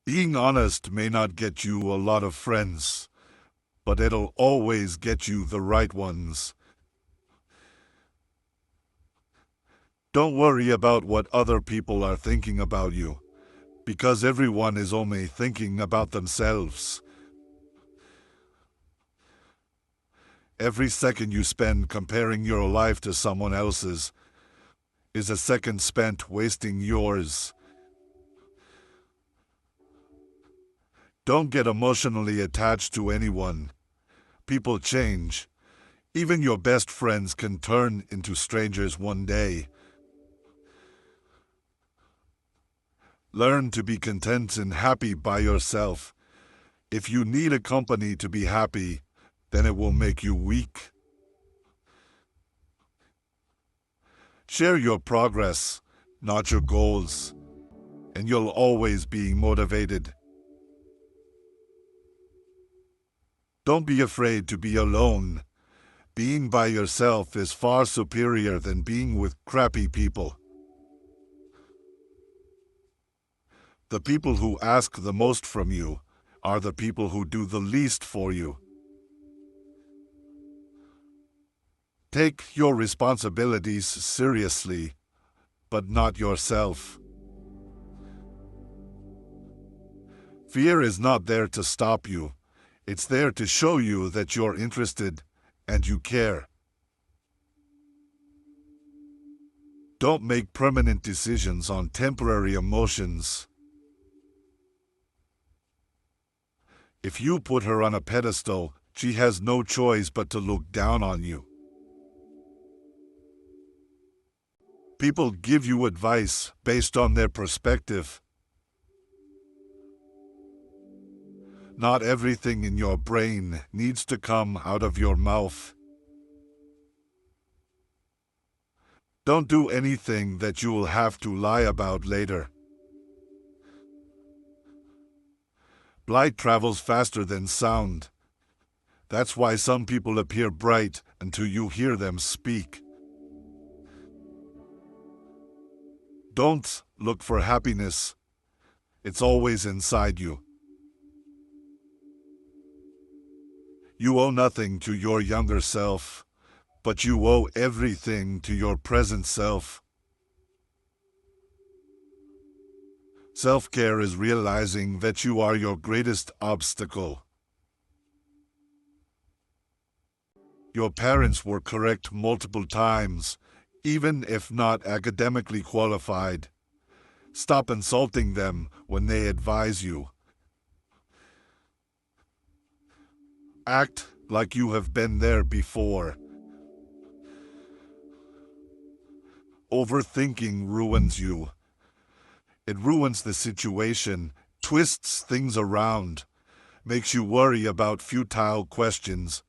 Being honest may not get you a lot of friends, but it'll always get you the right ones. Don't worry about what other people are thinking about you, because everyone is only thinking about themselves. Every second you spend comparing your life to someone else's is a second spent wasting yours. Don't get emotionally attached to anyone. People change. Even your best friends can turn into strangers one day. Learn to be content and happy by yourself. If you need a company to be happy, then it will make you weak. Share your progress, not your goals, and you'll always be motivated. Don't be afraid to be alone. Being by yourself is far superior than being with crappy people. The people who ask the most from you are the people who do the least for you. Take your responsibilities seriously, but not yourself. Fear is not there to stop you. It's there to show you that you're interested and you care. Don't make permanent decisions on temporary emotions. If you put her on a pedestal, she has no choice but to look down on you. People give you advice based on their perspective. Not everything in your brain needs to come out of your mouth. Don't do anything that you will have to lie about later. Light travels faster than sound. That's why some people appear bright until you hear them speak. Don't look for happiness. It's always inside you. You owe nothing to your younger self, but you owe everything to your present self. Self-care is realizing that you are your greatest obstacle. Your parents were correct multiple times, even if not academically qualified. Stop insulting them when they advise you. Act like you have been there before. Overthinking ruins you. It ruins the situation, twists things around, makes you worry about futile questions,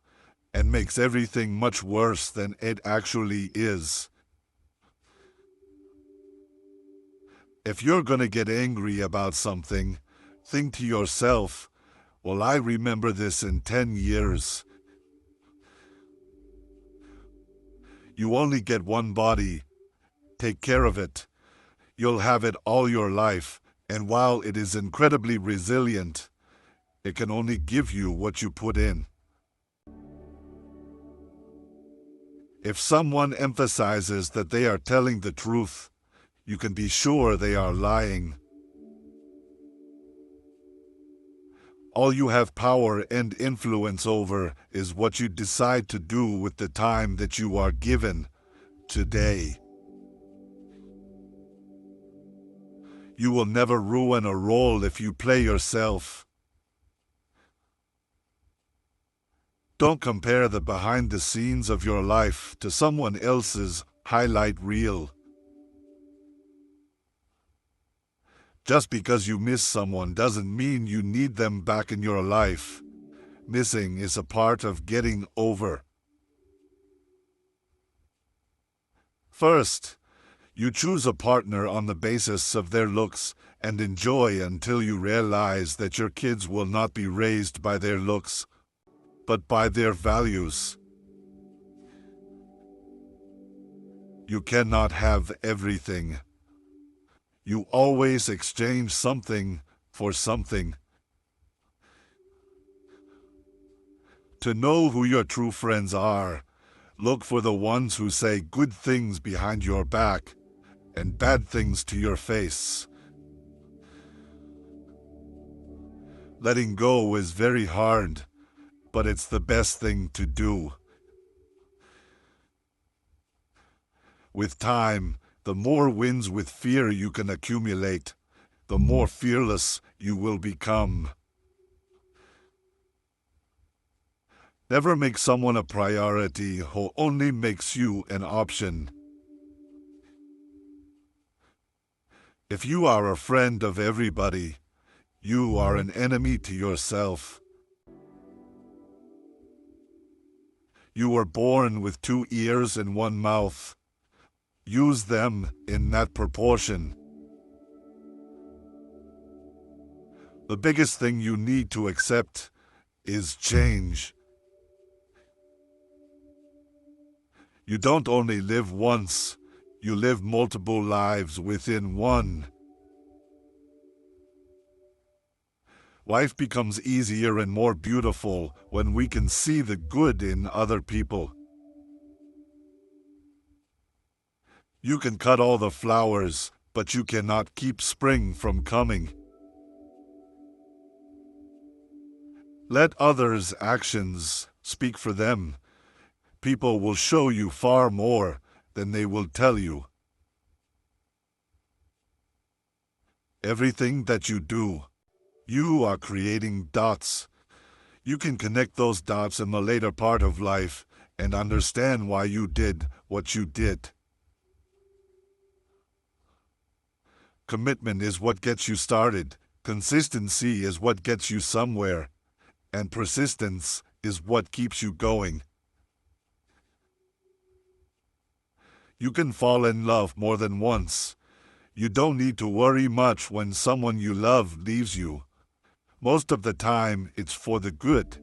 and makes everything much worse than it actually is. If you're gonna get angry about something, think to yourself, "Will I remember this in 10 years?" You only get one body. Take care of it. You'll have it all your life, and while it is incredibly resilient, it can only give you what you put in. If someone emphasizes that they are telling the truth, you can be sure they are lying. All you have power and influence over is what you decide to do with the time that you are given today. You will never ruin a role if you play yourself. Don't compare the behind the scenes of your life to someone else's highlight reel. Just because you miss someone doesn't mean you need them back in your life. Missing is a part of getting over. First, you choose a partner on the basis of their looks and enjoy until you realize that your kids will not be raised by their looks, but by their values. You cannot have everything. You always exchange something for something. To know who your true friends are, look for the ones who say good things behind your back and bad things to your face. Letting go is very hard, but it's the best thing to do. With time, the more wins with fear you can accumulate, the more fearless you will become. Never make someone a priority who only makes you an option. If you are a friend of everybody, you are an enemy to yourself. You were born with 2 ears and 1 mouth. Use them in that proportion. The biggest thing you need to accept is change. You don't only live once, you live multiple lives within one. Life becomes easier and more beautiful when we can see the good in other people. You can cut all the flowers, but you cannot keep spring from coming. Let others' actions speak for them. People will show you far more than they will tell you. Everything that you do, you are creating dots. You can connect those dots in the later part of life and understand why you did what you did. Commitment is what gets you started. Consistency is what gets you somewhere. And persistence is what keeps you going. You can fall in love more than once. You don't need to worry much when someone you love leaves you. Most of the time, it's for the good.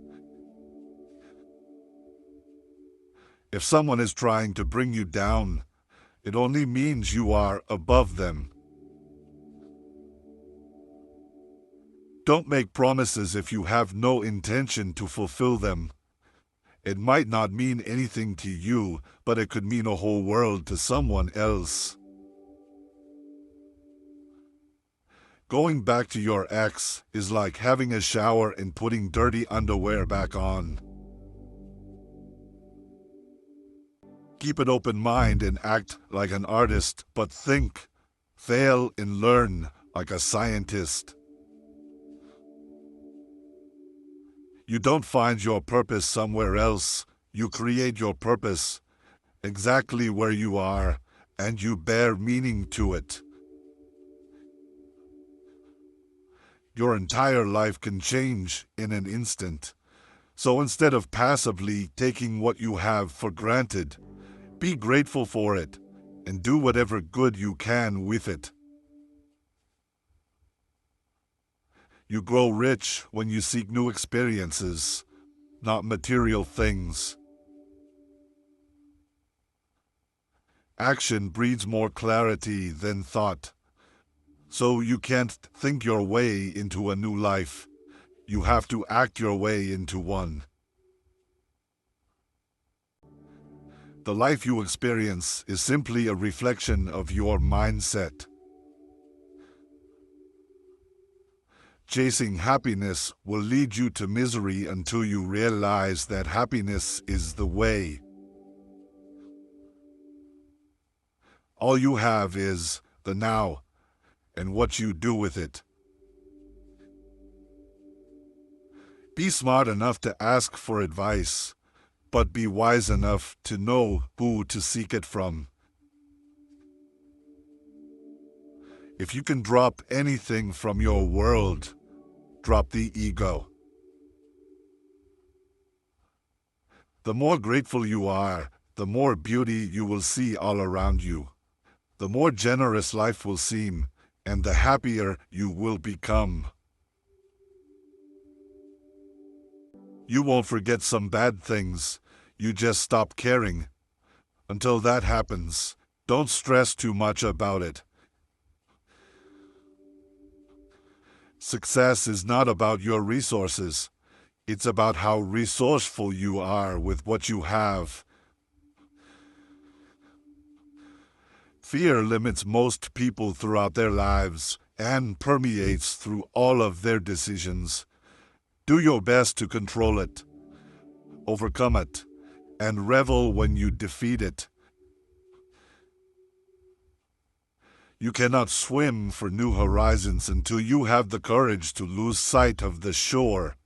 If someone is trying to bring you down, it only means you are above them. Don't make promises if you have no intention to fulfill them. It might not mean anything to you, but it could mean a whole world to someone else. Going back to your ex is like having a shower and putting dirty underwear back on. Keep an open mind and act like an artist, but think, fail, and learn like a scientist. You don't find your purpose somewhere else. You create your purpose exactly where you are, and you bear meaning to it. Your entire life can change in an instant. So instead of passively taking what you have for granted, be grateful for it and do whatever good you can with it. You grow rich when you seek new experiences, not material things. Action breeds more clarity than thought. So you can't think your way into a new life. You have to act your way into one. The life you experience is simply a reflection of your mindset. Chasing happiness will lead you to misery until you realize that happiness is the way. All you have is the now and what you do with it. Be smart enough to ask for advice, but be wise enough to know who to seek it from. If you can drop anything from your world, drop the ego. The more grateful you are, the more beauty you will see all around you. The more generous life will seem, and the happier you will become. You won't forget some bad things, you just stop caring. Until that happens, don't stress too much about it. Success is not about your resources. It's about how resourceful you are with what you have. Fear limits most people throughout their lives and permeates through all of their decisions. Do your best to control it, overcome it, and revel when you defeat it. You cannot swim for new horizons until you have the courage to lose sight of the shore.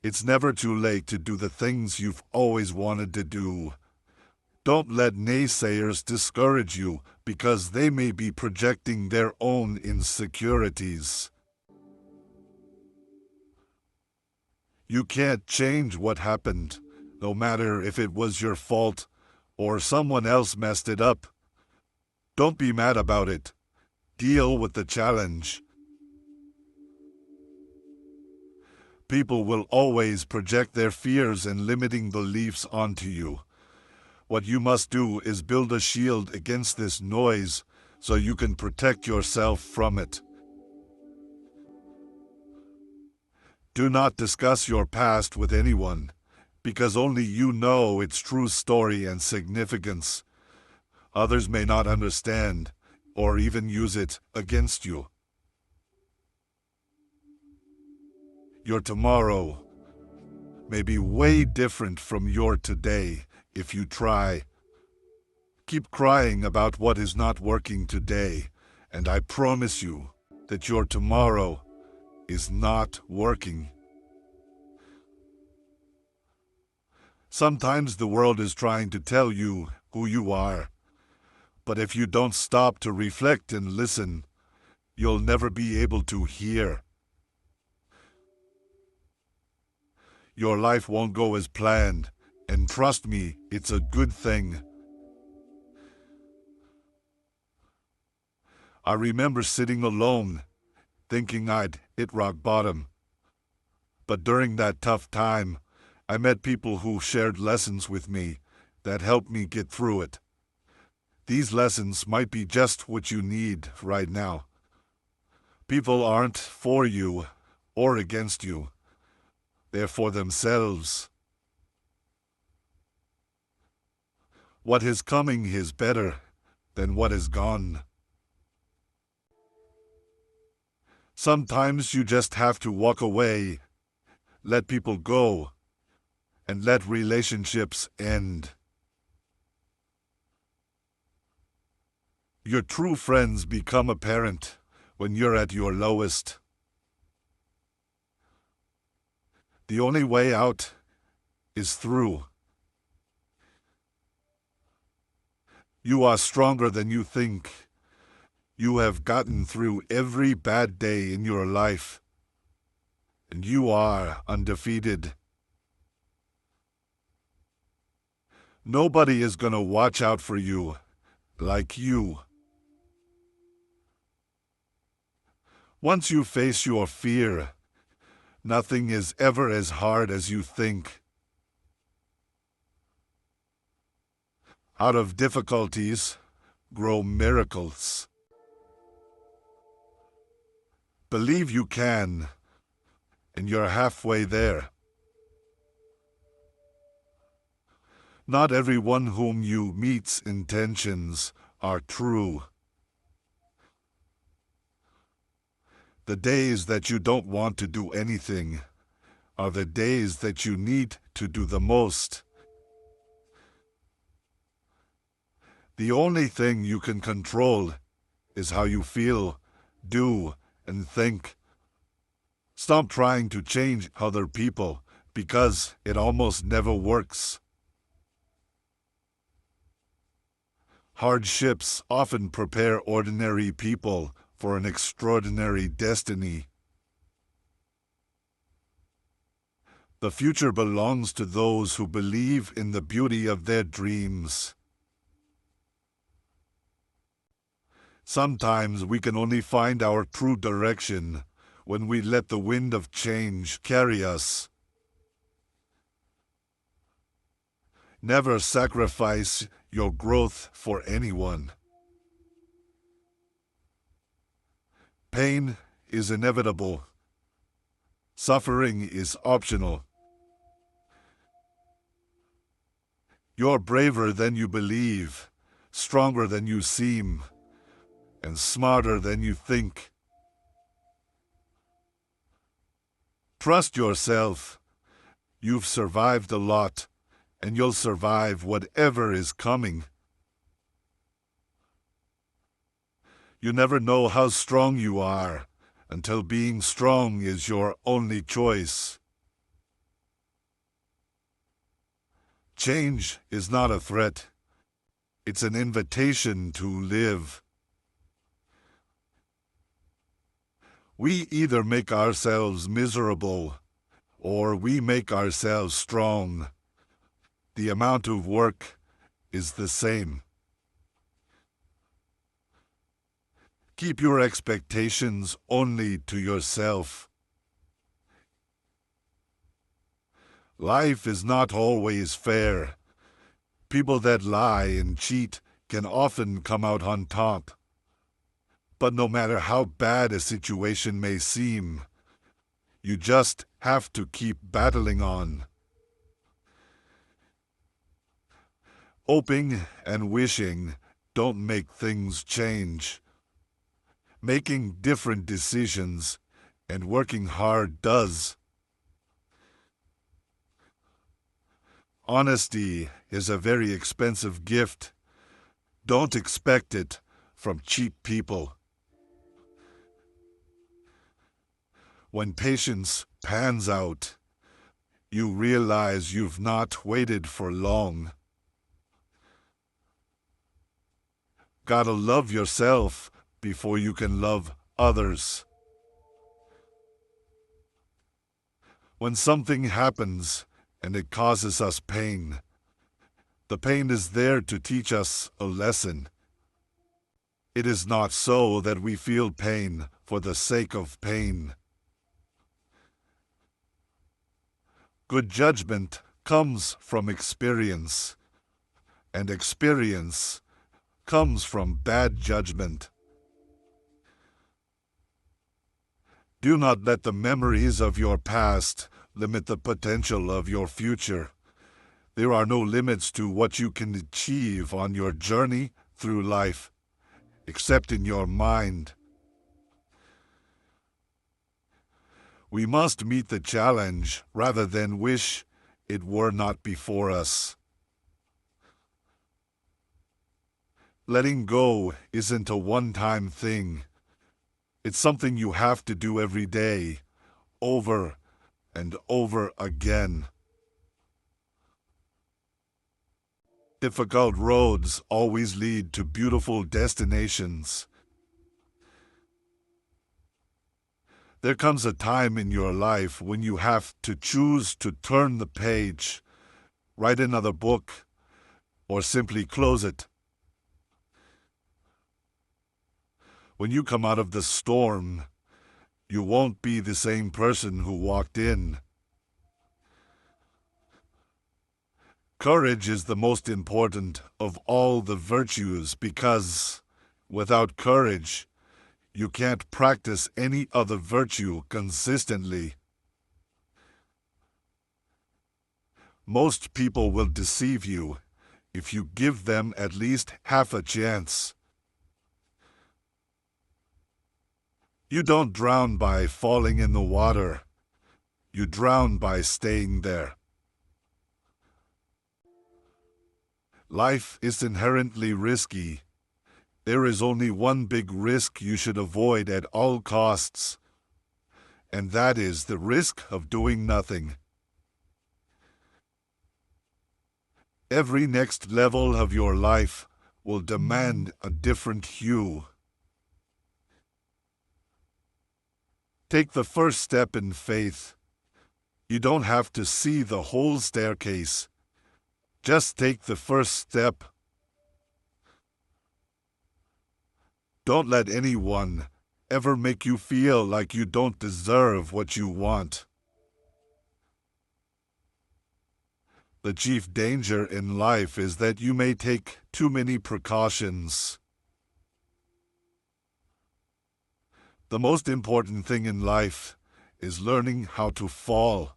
It's never too late to do the things you've always wanted to do. Don't let naysayers discourage you because they may be projecting their own insecurities. You can't change what happened, no matter if it was your fault or someone else messed it up. Don't be mad about it. Deal with the challenge. People will always project their fears and limiting beliefs onto you. What you must do is build a shield against this noise so you can protect yourself from it. Do not discuss your past with anyone, because only you know its true story and significance. Others may not understand or even use it against you. Your tomorrow may be way different from your today if you try. Keep crying about what is not working today, and I promise you that your tomorrow is not working. Sometimes the world is trying to tell you who you are, but if you don't stop to reflect and listen, you'll never be able to hear. Your life won't go as planned, and trust me, it's a good thing. I remember sitting alone, thinking I'd hit rock bottom. But during that tough time, I met people who shared lessons with me that helped me get through it. These lessons might be just what you need right now. People aren't for you or against you. They're for themselves. What is coming is better than what is gone. Sometimes you just have to walk away, let people go, and let relationships end. Your true friends become apparent when you're at your lowest. The only way out is through. You are stronger than you think. You have gotten through every bad day in your life, and you are undefeated. Nobody is gonna watch out for you like you. Once you face your fear, nothing is ever as hard as you think. Out of difficulties grow miracles. Believe you can, and you're halfway there. Not everyone whom you meet's intentions are true. The days that you don't want to do anything are the days that you need to do the most. The only thing you can control is how you feel, do, and think. Stop trying to change other people because it almost never works. Hardships often prepare ordinary people for an extraordinary destiny. The future belongs to those who believe in the beauty of their dreams. Sometimes we can only find our true direction when we let the wind of change carry us. Never sacrifice your growth for anyone. Pain is inevitable. Suffering is optional. You're braver than you believe, stronger than you seem, and smarter than you think. Trust yourself. You've survived a lot, and you'll survive whatever is coming. You never know how strong you are until being strong is your only choice. Change is not a threat. It's an invitation to live. We either make ourselves miserable or we make ourselves strong. The amount of work is the same. Keep your expectations only to yourself. Life is not always fair. People that lie and cheat can often come out on top. But no matter how bad a situation may seem, you just have to keep battling on. Hoping and wishing don't make things change. Making different decisions and working hard does. Honesty is a very expensive gift. Don't expect it from cheap people. When patience pans out, you realize you've not waited for long. Gotta love yourself before you can love others. When something happens and it causes us pain, the pain is there to teach us a lesson. It is not so that we feel pain for the sake of pain. Good judgment comes from experience, and experience comes from bad judgment. Do not let the memories of your past limit the potential of your future. There are no limits to what you can achieve on your journey through life, except in your mind. We must meet the challenge rather than wish it were not before us. Letting go isn't a one-time thing. It's something you have to do every day, over and over again. Difficult roads always lead to beautiful destinations. There comes a time in your life when you have to choose to turn the page, write another book, or simply close it. When you come out of the storm, you won't be the same person who walked in. Courage is the most important of all the virtues because, without courage, you can't practice any other virtue consistently. Most people will deceive you if you give them at least half a chance. You don't drown by falling in the water. You drown by staying there. Life is inherently risky. There is only one big risk you should avoid at all costs, and that is the risk of doing nothing. Every next level of your life will demand a different hue. Take the first step in faith. You don't have to see the whole staircase. Just take the first step. Don't let anyone ever make you feel like you don't deserve what you want. The chief danger in life is that you may take too many precautions. The most important thing in life is learning how to fall.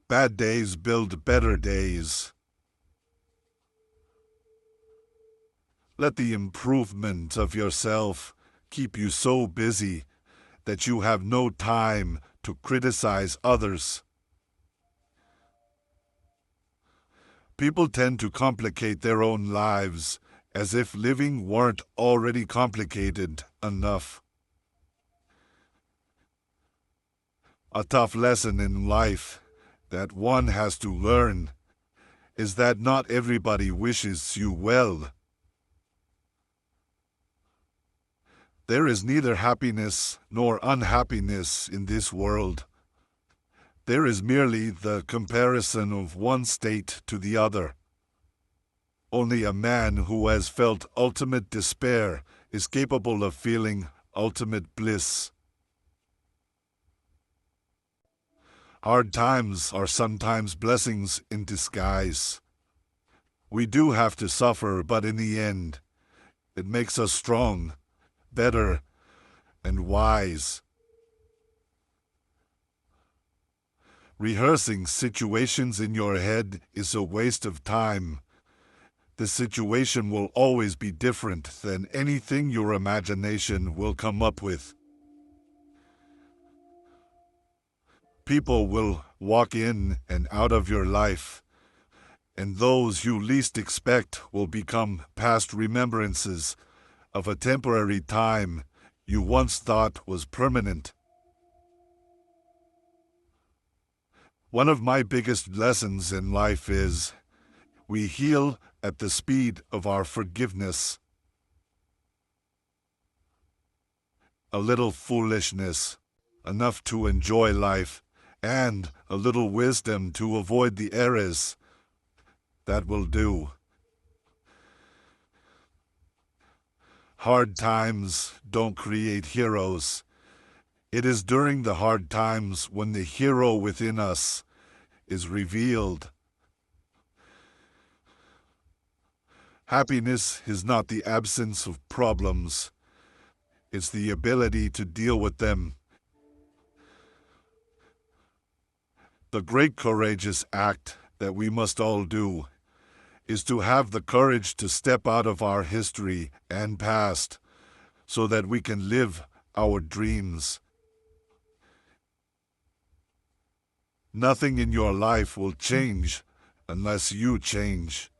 Bad days build better days. Let the improvement of yourself keep you so busy that you have no time to criticize others. People tend to complicate their own lives as if living weren't already complicated enough. A tough lesson in life that one has to learn is that not everybody wishes you well. There is neither happiness nor unhappiness in this world. There is merely the comparison of one state to the other. Only a man who has felt ultimate despair is capable of feeling ultimate bliss. Hard times are sometimes blessings in disguise. We do have to suffer, but in the end, it makes us strong, better, and wise. Rehearsing situations in your head is a waste of time. The situation will always be different than anything your imagination will come up with. People will walk in and out of your life, and those you least expect will become past remembrances of a temporary time you once thought was permanent. One of my biggest lessons in life is we heal at the speed of our forgiveness. A little foolishness, enough to enjoy life, and a little wisdom to avoid the errors. That will do. Hard times don't create heroes. It is during the hard times when the hero within us is revealed. Happiness is not the absence of problems. It's the ability to deal with them. The great courageous act that we must all do is to have the courage to step out of our history and past so that we can live our dreams. Nothing in your life will change unless you change.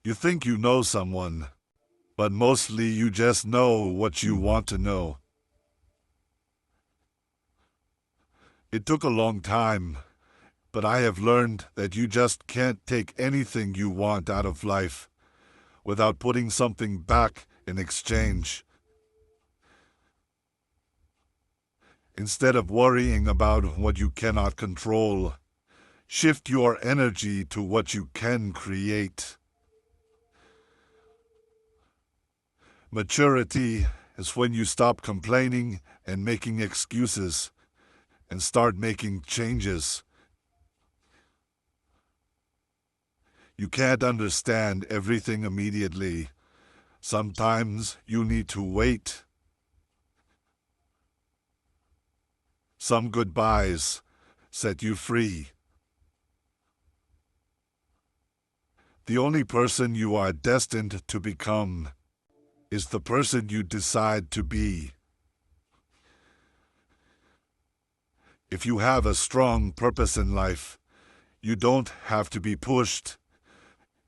You think you know someone, but mostly you just know what you want to know. It took a long time, but I have learned that you just can't take anything you want out of life without putting something back in exchange. Instead of worrying about what you cannot control, shift your energy to what you can create. Maturity is when you stop complaining and making excuses and start making changes. You can't understand everything immediately. Sometimes you need to wait. Some goodbyes set you free. The only person you are destined to become is the person you decide to be. If you have a strong purpose in life, you don't have to be pushed.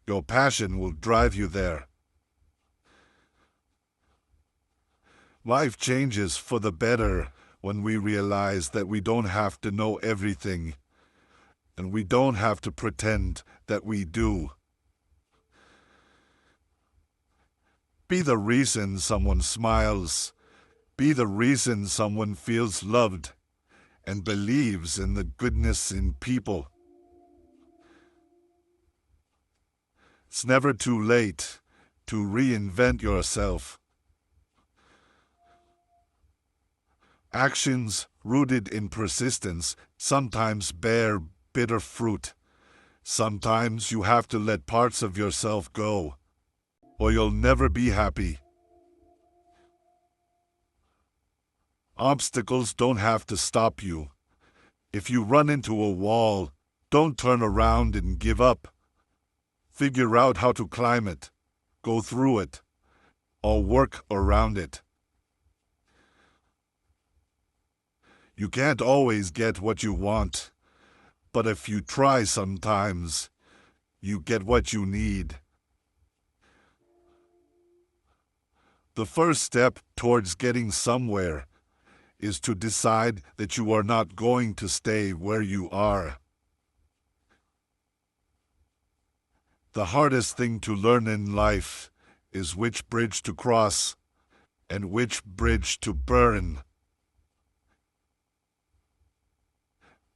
Your passion will drive you there. Life changes for the better when we realize that we don't have to know everything, and we don't have to pretend that we do. Be the reason someone smiles. Be the reason someone feels loved and believes in the goodness in people. It's never too late to reinvent yourself. Actions rooted in persistence sometimes bear bitter fruit. Sometimes you have to let parts of yourself go. or you'll never be happy. Obstacles don't have to stop you. If you run into a wall, don't turn around and give up. Figure out how to climb it, go through it, or work around it. You can't always get what you want, but if you try sometimes, you get what you need. The first step towards getting somewhere is to decide that you are not going to stay where you are. The hardest thing to learn in life is which bridge to cross and which bridge to burn.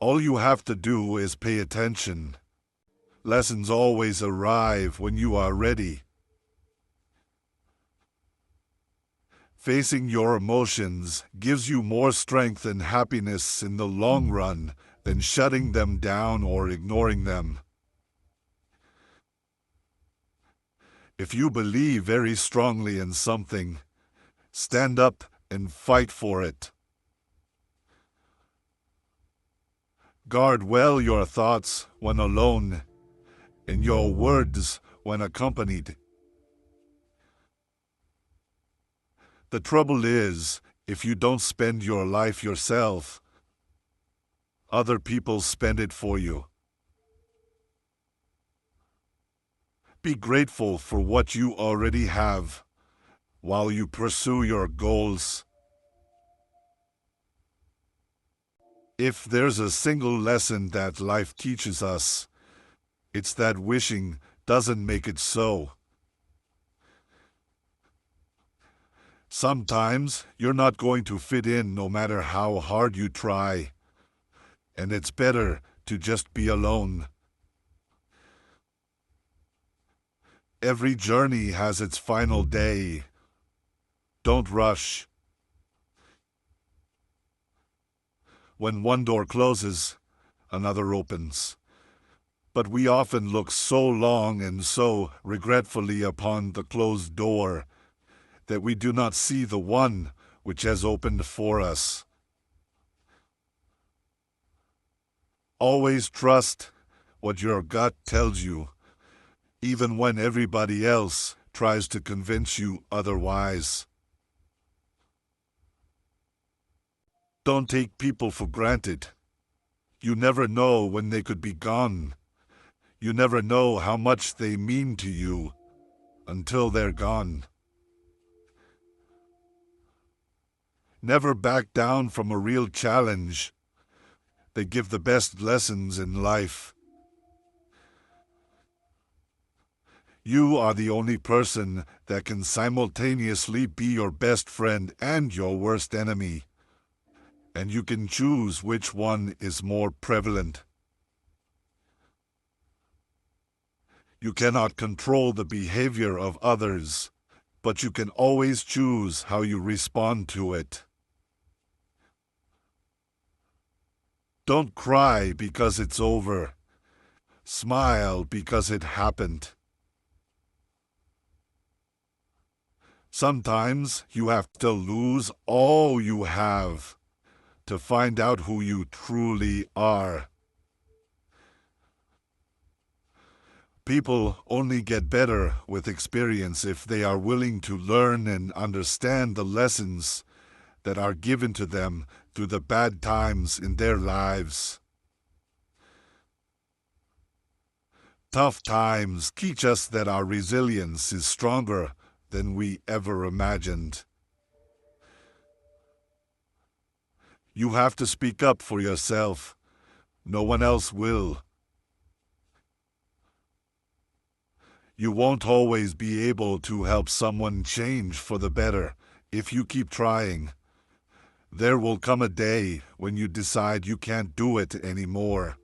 All you have to do is pay attention. Lessons always arrive when you are ready. Facing your emotions gives you more strength and happiness in the long run than shutting them down or ignoring them. If you believe very strongly in something, stand up and fight for it. Guard well your thoughts when alone, and your words when accompanied. The trouble is, if you don't spend your life yourself, other people spend it for you. Be grateful for what you already have while you pursue your goals. If there's a single lesson that life teaches us, it's that wishing doesn't make it so. Sometimes you're not going to fit in no matter how hard you try, and it's better to just be alone. Every journey has its final day. Don't rush. When one door closes, another opens. But we often look so long and so regretfully upon the closed door that we do not see the one which has opened for us. Always trust what your gut tells you, even when everybody else tries to convince you otherwise. Don't take people for granted. You never know when they could be gone. You never know how much they mean to you until they're gone. Never back down from a real challenge. They give the best lessons in life. You are the only person that can simultaneously be your best friend and your worst enemy. And you can choose which one is more prevalent. You cannot control the behavior of others, but you can always choose how you respond to it. Don't cry because it's over. Smile because it happened. Sometimes you have to lose all you have to find out who you truly are. People only get better with experience if they are willing to learn and understand the lessons that are given to them through the bad times in their lives. Tough times teach us that our resilience is stronger than we ever imagined. You have to speak up for yourself. No one else will. You won't always be able to help someone change for the better if you keep trying. There will come a day when you decide you can't do it anymore,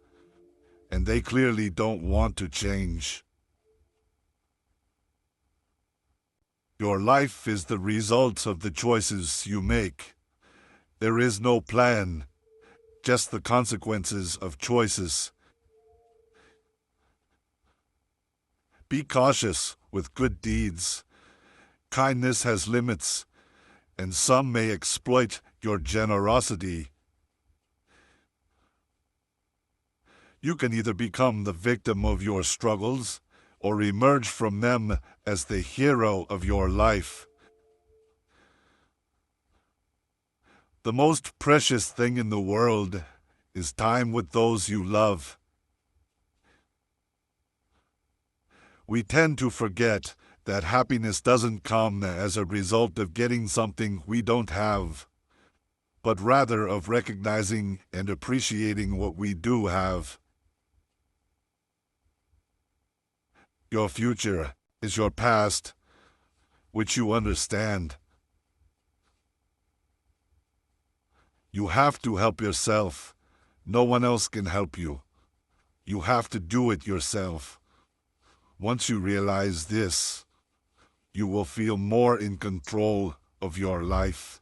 and they clearly don't want to change. Your life is the result of the choices you make. There is no plan, just the consequences of choices. Be cautious with good deeds, Kindness has limits, and some may exploit your generosity. You can either become the victim of your struggles or emerge from them as the hero of your life. The most precious thing in the world is time with those you love. We tend to forget that happiness doesn't come as a result of getting something we don't have, but rather of recognizing and appreciating what we do have. Your future is your past, which you understand. You have to help yourself. No one else can help you. You have to do it yourself. Once you realize this, you will feel more in control of your life.